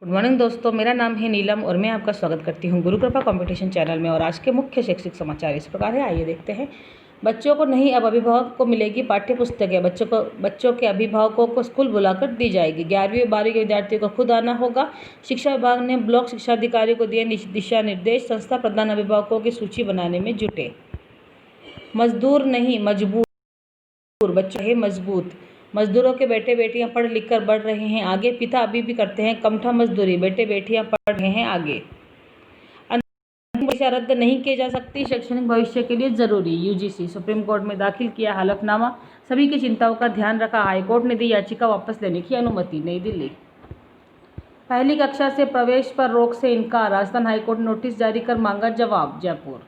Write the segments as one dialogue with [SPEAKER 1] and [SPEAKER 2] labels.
[SPEAKER 1] Good morning दोस्तों, मेरा नाम है नीलम और मैं आपका स्वागत करती हूं गुरु कृपा कंपटीशन चैनल में। और आज के मुख्य शैक्षिक समाचार इस प्रकार है, आइए देखते हैं। बच्चों को नहीं, अब अभिभावक को मिलेगी पाठ्य पुस्तकें। बच्चों के अभिभावकों को स्कूल बुलाकर दी जाएगी। 11वीं और 12वीं के विद्यार्थियों को खुद आना होगा। शिक्षा विभाग ने ब्लॉक शिक्षा अधिकारी को दिए दिशा निर्देश। संस्था प्रधान अभिभावकों की सूची बनाने में जुटे। मजदूर नहीं मजबूर, बच्चे है मजबूत। मजदूरों के बेटे बेटियां पढ़ लिख कर बढ़ रहे हैं आगे। पिता अभी भी करते हैं कमठा मजदूरी, बेटे बेटियां पढ़ रहे हैं आगे। अंतिम परीक्षा रद्द नहीं की जा सकती, शैक्षणिक भविष्य के लिए जरूरी। यूजीसी सुप्रीम कोर्ट में दाखिल किया हलफनामा, सभी की चिंताओं का ध्यान रखा। हाईकोर्ट ने दी याचिका वापस लेने की अनुमति। नई दिल्ली, पहली कक्षा से प्रवेश पर रोक से इनकार, राजस्थान हाईकोर्ट ने नोटिस जारी कर मांगा जवाब। जयपुर,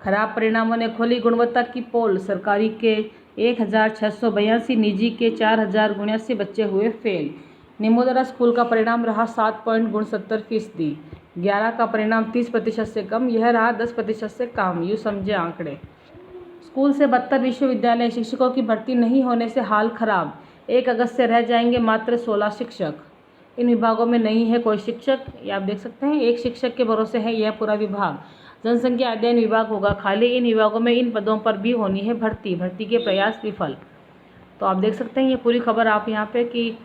[SPEAKER 1] खराब परिणामों ने खोली गुणवत्ता की पोल, सरकारी के 1682, निजी के 4079 बच्चे हुए फेल। निमोदरा स्कूल का परिणाम रहा 7.69%, 11 का परिणाम 30% से कम, यह रहा 10% से कम। यूँ समझे आंकड़े। स्कूल से बदतर विश्वविद्यालय, शिक्षकों की भर्ती नहीं होने से हाल खराब। 1 अगस्त से रह जाएंगे मात्र 16 शिक्षक। इन विभागों में नहीं है कोई शिक्षक, ये आप देख सकते हैं। एक शिक्षक के भरोसे है यह पूरा विभाग। जनसंख्या अध्ययन विभाग होगा खाली। इन विभागों में इन पदों पर भी होनी है भर्ती के प्रयास विफल। तो आप देख सकते हैं ये पूरी खबर आप यहाँ पे कि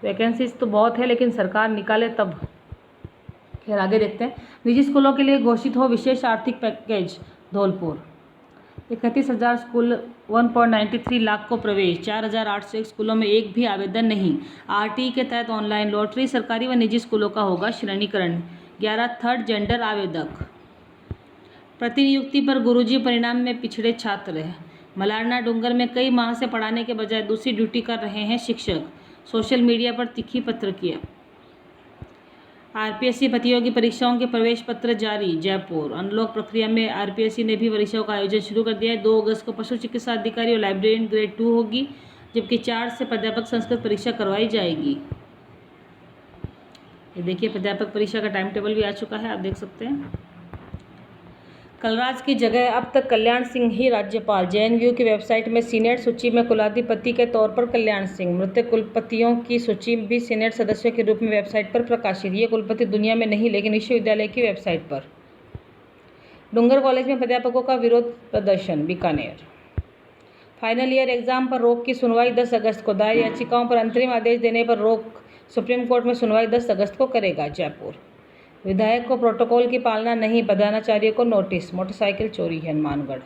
[SPEAKER 1] वैकेंसीज तो बहुत है लेकिन सरकार निकाले तब। खैर आगे देखते हैं। निजी स्कूलों के लिए घोषित हो विशेष आर्थिक पैकेज। धौलपुर, 31,000 स्कूल, 1.93 लाख को प्रवेश। 4,801 स्कूलों में एक भी आवेदन नहीं। आरटीई के तहत ऑनलाइन लॉटरी, सरकारी व निजी स्कूलों का होगा श्रेणीकरण। 11 थर्ड जेंडर आवेदक। प्रतिनियुक्ति पर गुरुजी परिणाम में पिछड़े छात्र। मलारना डूंगर में कई माह से पढ़ाने के बजाय दूसरी ड्यूटी कर रहे हैं शिक्षक। सोशल मीडिया पर तीखी पत्रकिया। आरपीएससी प्रतियोगी परीक्षाओं के प्रवेश पत्र जारी। जयपुर, अनलॉक प्रक्रिया में आरपीएससी ने भी परीक्षाओं का आयोजन शुरू कर दिया है। 2 अगस्त को पशु चिकित्सा अधिकारी और लाइब्रेरियन ग्रेड 2 होगी, जबकि 4 से प्राध्यापक संस्कृत परीक्षा करवाई जाएगी। ये देखिए प्राध्यापक परीक्षा का टाइम टेबल भी आ चुका है, आप देख सकते हैं। कलराज की जगह अब तक कल्याण सिंह ही राज्यपाल। जेएनयू की वेबसाइट में सीनेट सूची में कुलाधिपति के तौर पर कल्याण सिंह। मृत कुलपतियों की सूची भी सीनेट सदस्यों के रूप में वेबसाइट पर प्रकाशित। ये कुलपति दुनिया में नहीं लेकिन विश्वविद्यालय की वेबसाइट पर। डूंगर कॉलेज में प्राध्यापकों का विरोध प्रदर्शन। बीकानेर, फाइनल ईयर एग्जाम पर रोक की सुनवाई 10 अगस्त को। दायर याचिकाओं पर अंतरिम आदेश देने पर रोक, सुप्रीम कोर्ट में सुनवाई 10 अगस्त को करेगा। जयपुर, विधायक को प्रोटोकॉल की पालना नहीं, प्रधानाचार्य को नोटिस। मोटरसाइकिल चोरी। हनुमानगढ़,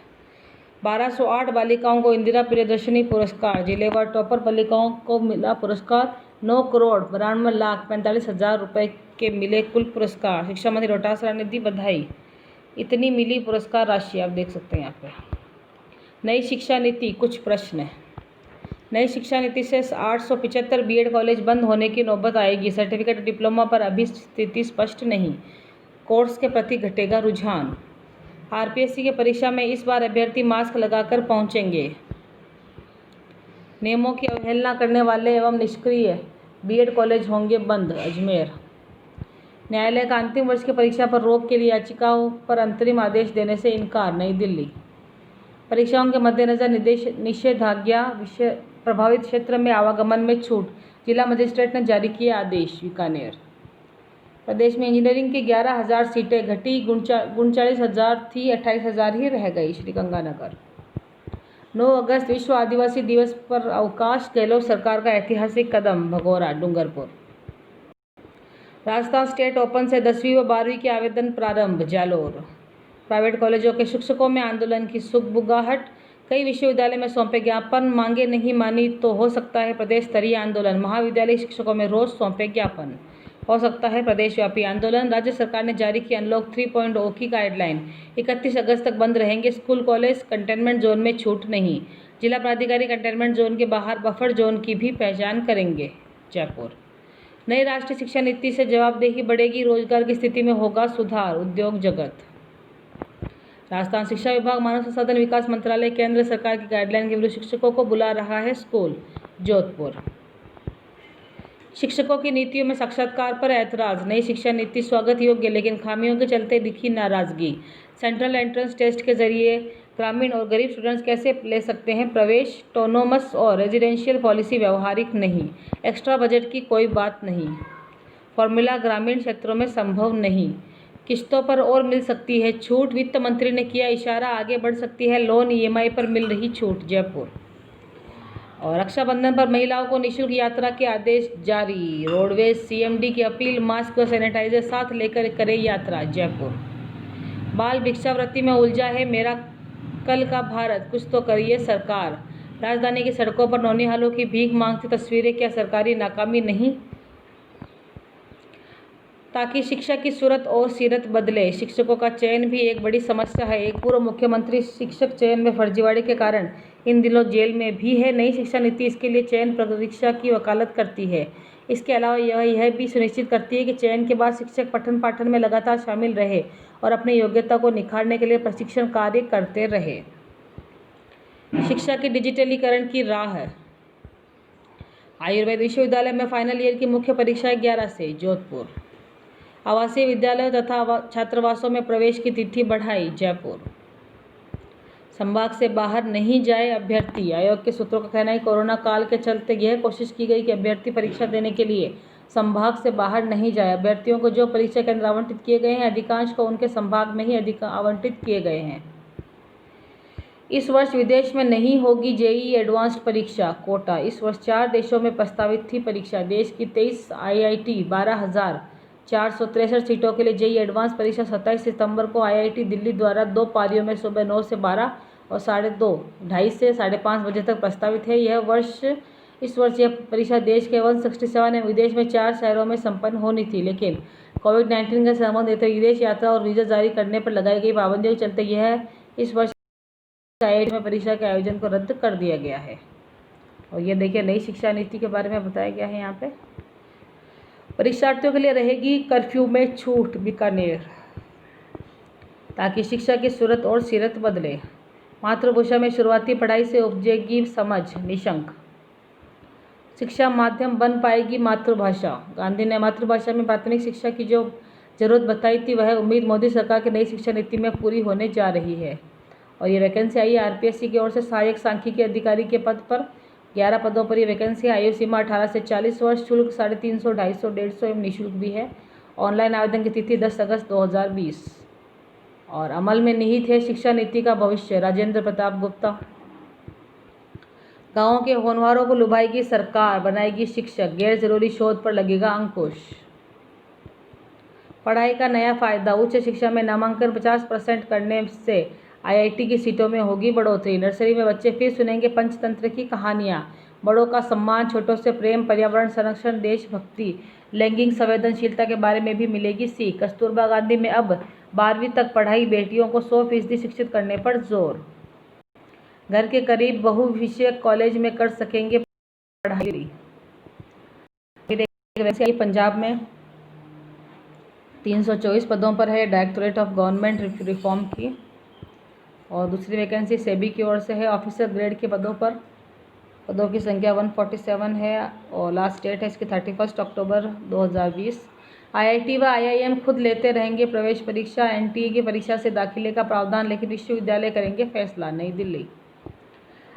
[SPEAKER 1] 1208 बालिकाओं को इंदिरा प्रियदर्शनी पुरस्कार। जिलेवार टॉपर बालिकाओं को मिला पुरस्कार। 9,92,45,000 रुपये के मिले कुल पुरस्कार। शिक्षा मंत्री डोटासरा ने दी बधाई। इतनी मिली पुरस्कार राशि, आप देख सकते हैं यहाँ पे। नई शिक्षा नीति, कुछ प्रश्न। नई शिक्षा नीति से 875 बीएड कॉलेज बंद होने की नौबत आएगी। सर्टिफिकेट डिप्लोमा पर अभी स्थिति स्पष्ट नहीं। कोर्स के प्रति घटेगा रुझान। आरपीएससी की परीक्षा में इस बार अभ्यर्थी मास्क लगाकर पहुंचेंगे। नियमों की अवहेलना करने वाले एवं निष्क्रिय बीएड कॉलेज होंगे बंद। अजमेर, न्यायालय का अंतिम वर्ष की परीक्षा पर रोक के लिए याचिकाओं पर अंतरिम आदेश देने से इनकार। नई दिल्ली, परीक्षाओं के मद्देनजर निषेधाज्ञा, प्रभावित क्षेत्र में आवागमन में छूट, जिला मजिस्ट्रेट ने जारी किए आदेश। बीकानेर, प्रदेश में इंजीनियरिंग की 11,000 सीटें घटी, 39,000 थी, 28,000 ही रह गई। श्रीगंगानगर, 9 अगस्त विश्व आदिवासी दिवस पर अवकाश, गहलोत सरकार का ऐतिहासिक कदम। भगोरा, डूंगरपुर, राजस्थान स्टेट ओपन से 10वीं व 12वीं के आवेदन प्रारंभ। जालोर, प्राइवेट कॉलेजों के शिक्षकों में आंदोलन की सुगबुगाहट, कई विश्वविद्यालय में सौंपे ज्ञापन, मांगे नहीं मानी तो हो सकता है प्रदेश स्तरीय आंदोलन। महाविद्यालय शिक्षकों में रोज सौंपे ज्ञापन, हो सकता है प्रदेशव्यापी आंदोलन। राज्य सरकार ने जारी की अनलॉक 3.0 की गाइडलाइन। 31 अगस्त तक बंद रहेंगे स्कूल कॉलेज, कंटेनमेंट जोन में छूट नहीं। जिला प्राधिकारी कंटेनमेंट जोन के बाहर बफर जोन की भी पहचान करेंगे। जयपुर, नई राष्ट्रीय शिक्षा नीति से जवाबदेही बढ़ेगी, रोजगार की स्थिति में होगा सुधार। उद्योग जगत, राजस्थान शिक्षा विभाग मानव संसाधन विकास मंत्रालय केंद्र सरकार की गाइडलाइन के विरुद्ध शिक्षकों को बुला रहा है स्कूल। जोधपुर, शिक्षकों की नीतियों में साक्षात्कार पर ऐतराज। नई शिक्षा नीति स्वागत योग्य लेकिन खामियों के चलते दिखी नाराजगी। सेंट्रल एंट्रेंस टेस्ट के जरिए ग्रामीण और गरीब स्टूडेंट्स कैसे ले सकते हैं प्रवेश। टोनोमस और रेजिडेंशियल पॉलिसी व्यवहारिक नहीं। एक्स्ट्रा बजट की कोई बात नहीं। फॉर्मूला ग्रामीण क्षेत्रों में संभव नहीं। किस्तों पर और मिल सकती है छूट, वित्त मंत्री ने किया इशारा, आगे बढ़ सकती है लोन ईएमआई पर मिल रही छूट। जयपुर। और रक्षाबंधन पर महिलाओं को निःशुल्क यात्रा के आदेश जारी, रोडवेज सीएमडी की अपील, मास्क व सैनिटाइजर साथ लेकर करें यात्रा। जयपुर। बाल भिक्षावृत्ति में उलझा है मेरा कल का भारत, कुछ तो करिए सरकार। राजधानी की सड़कों पर नौनिहालों की भीख मांगती तस्वीरें, क्या सरकारी नाकामी नहीं? ताकि शिक्षा की सूरत और सीरत बदले। शिक्षकों का चयन भी एक बड़ी समस्या है। एक पूर्व मुख्यमंत्री शिक्षक चयन में फर्जीवाड़े के कारण इन दिनों जेल में भी है। नई शिक्षा नीति इसके लिए चयन परीक्षा की वकालत करती है। इसके अलावा यह भी सुनिश्चित करती है कि चयन के बाद शिक्षक पठन पाठन में लगातार शामिल रहे और अपनी योग्यता को निखारने के लिए प्रशिक्षण कार्य करते रहे। शिक्षा के डिजिटलीकरण की राह है। आयुर्वेद विश्वविद्यालय में फाइनल ईयर की मुख्य परीक्षाएं 11 से। जोधपुर। आवासीय विद्यालयों तथा छात्रावासों में प्रवेश की तिथि बढ़ाई। जयपुर। संभाग से बाहर नहीं जाए अभ्यर्थी, आयोग के सूत्रों का कहना है कोरोना काल के चलते यह कोशिश की गई कि अभ्यर्थी परीक्षा देने के लिए संभाग से बाहर नहीं जाए। अभ्यर्थियों को जो परीक्षा केंद्र आवंटित किए गए हैं, अधिकांश को उनके संभाग में ही आवंटित किए गए हैं। इस वर्ष विदेश में नहीं होगी जेईई एडवांस्ड परीक्षा, कोटा। इस वर्ष 4 देशों में प्रस्तावित थी परीक्षा। देश की 23 आईआईटी 12,463 सीटों के लिए जेईई एडवांस परीक्षा 27 सितंबर को आईआईटी दिल्ली द्वारा 2 पारियों में सुबह 9 से 12 और 2:30 से 5:30 बजे तक प्रस्तावित है। इस वर्ष यह परीक्षा देश के 167 एवं विदेश में 4 शहरों में संपन्न होनी थी, लेकिन कोविड-19 का संबंध देते हुए विदेश यात्रा और वीजा जारी करने पर लगाई गई पाबंदियों के चलते यह इस वर्ष आईआईटी में परीक्षा के आयोजन को रद्द कर दिया गया है। और ये देखिए नई शिक्षा नीति के बारे में बताया गया है यहाँ पे। परीक्षार्थियों के लिए रहेगी कर्फ्यू में छूट, बीकानेर। ताकि शिक्षा की सूरत और सीरत बदले। मातृभाषा में शुरुआती पढ़ाई से उपजेगी समझ, निशंक। शिक्षा माध्यम बन पाएगी मातृभाषा। गांधी ने मातृभाषा में प्राथमिक शिक्षा की जो जरूरत बताई थी, वह उम्मीद मोदी सरकार की नई शिक्षा नीति में पूरी होने जा रही है। और ये वैकेंसी आई है आरपीएससी की ओर से सहायक सांख्यिकी अधिकारी के पद पर। 11 पदों पर ये वैकेंसी। आयु सीमा 18 से 40 वर्ष। शुल्क 350, 250, 150 एवं निःशुल्क भी है। ऑनलाइन आवेदन की तिथि 10 अगस्त 2020। और अमल में निहित है शिक्षा नीति का भविष्य, राजेंद्र प्रताप गुप्ता। गांवों के होनहारों को लुभाएगी सरकार, बनाएगी शिक्षक, गैर जरूरी शोध पर लगेगा अंकुश। पढ़ाई का नया फायदा, उच्च शिक्षा में नामांकन 50% करने से आईआईटी की सीटों में होगी बढ़ोतरी। नर्सरी में बच्चे फिर सुनेंगे पंचतंत्र की कहानियां। बड़ों का सम्मान, छोटों से प्रेम, पर्यावरण संरक्षण, देशभक्ति, लैंगिक संवेदनशीलता के बारे में भी मिलेगी सीख। कस्तूरबा गांधी में अब 12वीं तक पढ़ाई, बेटियों को 100% शिक्षित करने पर जोर। घर के करीब बहुविषयक कॉलेज में कर सकेंगे पढ़ाई। पंजाब में 324 पदों पर है डायरेक्टोरेट ऑफ गवर्नमेंट रिफॉर्म की। और दूसरी वैकेंसी सेबी की ओर से है ऑफिसर ग्रेड के पदों पर। पदों की संख्या 147 है और लास्ट डेट है इसकी 31 अक्टूबर 2020। आईआईटी व आईआईएम खुद लेते रहेंगे प्रवेश परीक्षा। एनटीए की परीक्षा से दाखिले का प्रावधान, लेकिन विश्वविद्यालय करेंगे फैसला। नई दिल्ली।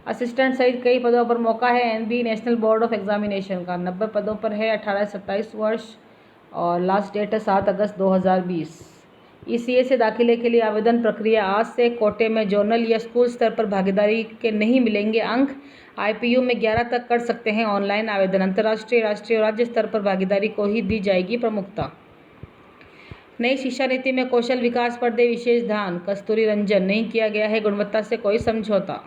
[SPEAKER 1] असिस्टेंट सहित कई पदों पर मौका है NB national board of examination का। 90 पदों पर है 18 से 27 वर्ष और लास्ट डेट है 7 अगस्त 2020। ईसीए से दाखिले के लिए आवेदन प्रक्रिया आज से। कोटे में जोनल या स्कूल स्तर पर भागीदारी के नहीं मिलेंगे अंक। आईपीयू में 11 तक कर सकते हैं ऑनलाइन आवेदन। अंतर्राष्ट्रीय, राष्ट्रीय और राज्य स्तर पर भागीदारी को ही दी जाएगी प्रमुखता। नई शिक्षा नीति में कौशल विकास पर दे विशेष ध्यान, कस्तूरी रंजन। नहीं किया गया है गुणवत्ता से कोई समझौता।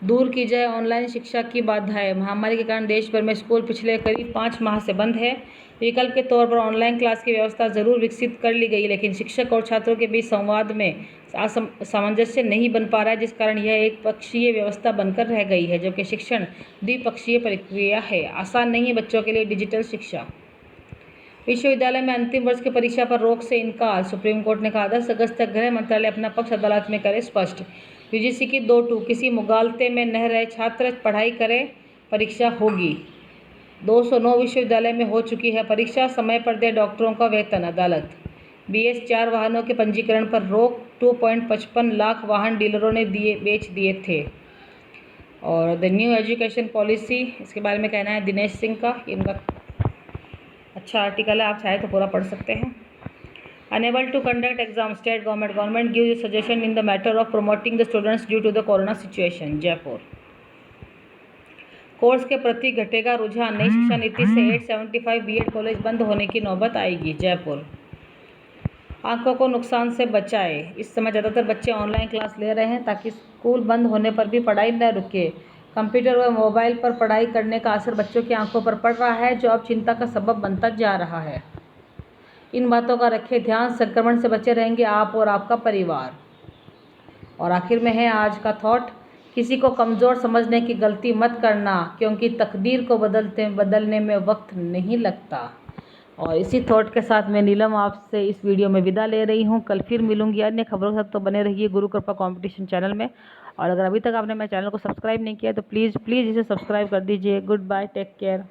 [SPEAKER 1] दूर की जाए ऑनलाइन शिक्षा की बाधाएं। महामारी के कारण देश भर में स्कूल पिछले करीब 5 माह से बंद है। विकल्प के तौर पर ऑनलाइन क्लास की व्यवस्था जरूर विकसित कर ली गई, लेकिन शिक्षक और छात्रों के बीच संवाद में सामंजस्य नहीं बन पा रहा है, जिस कारण यह एक पक्षीय व्यवस्था बनकर रह गई है, जबकि शिक्षण द्विपक्षीय प्रक्रिया है। आसान नहीं है बच्चों के लिए डिजिटल शिक्षा। विश्वविद्यालय में अंतिम वर्ष की परीक्षा पर रोक से इनकार। सुप्रीम कोर्ट ने कहा 10 अगस्त तक गृह मंत्रालय अपना पक्ष अदालत में करे स्पष्ट। यूजीसी की 2-2 किसी मुगालते में न रहे छात्र पढ़ाई करें, परीक्षा होगी। 209 विश्वविद्यालय में हो चुकी है परीक्षा। समय पर दे डॉक्टरों का वेतन, अदालत। BS4 वाहनों के पंजीकरण पर रोक। 2.55 लाख वाहन डीलरों ने बेच दिए थे। और द न्यू एजुकेशन पॉलिसी, इसके बारे में कहना है दिनेश सिंह का। इनका अच्छा आर्टिकल है, आप चाहे तो पूरा पढ़ सकते हैं। Enable to conduct exam, state government gives suggestion in the matter of promoting the students due to the corona situation, Jaipur. Course के प्रति घटेगा रुझान, नई शिक्षा नीति से 875 बीएड कॉलेज बंद होने की नौबत आएगी, जयपुर। आंखों को नुकसान से बचाए, इस समय ज़्यादातर बच्चे ऑनलाइन क्लास ले रहे हैं ताकि स्कूल बंद होने पर भी पढ़ाई न रुके। कंप्यूटर व मोबाइल पर पढ़ाई करने का असर बच्चों की आंखों पर पड़ रहा है, जो अब चिंता का सबब बनता जा रहा है। इन बातों का रखें ध्यान, संक्रमण से बचे रहेंगे आप और आपका परिवार। और आखिर में है आज का थॉट, किसी को कमज़ोर समझने की गलती मत करना, क्योंकि तकदीर को बदलने में वक्त नहीं लगता। और इसी थॉट के साथ मैं नीलम आपसे इस वीडियो में विदा ले रही हूँ। कल फिर मिलूंगी अन्य खबरों के साथ, तो बने रहिए गुरु कृपा कंपटीशन चैनल में। और अगर अभी तक आपने मेरे चैनल को सब्सक्राइब नहीं किया तो प्लीज़ इसे सब्सक्राइब कर दीजिए। Good bye, take care.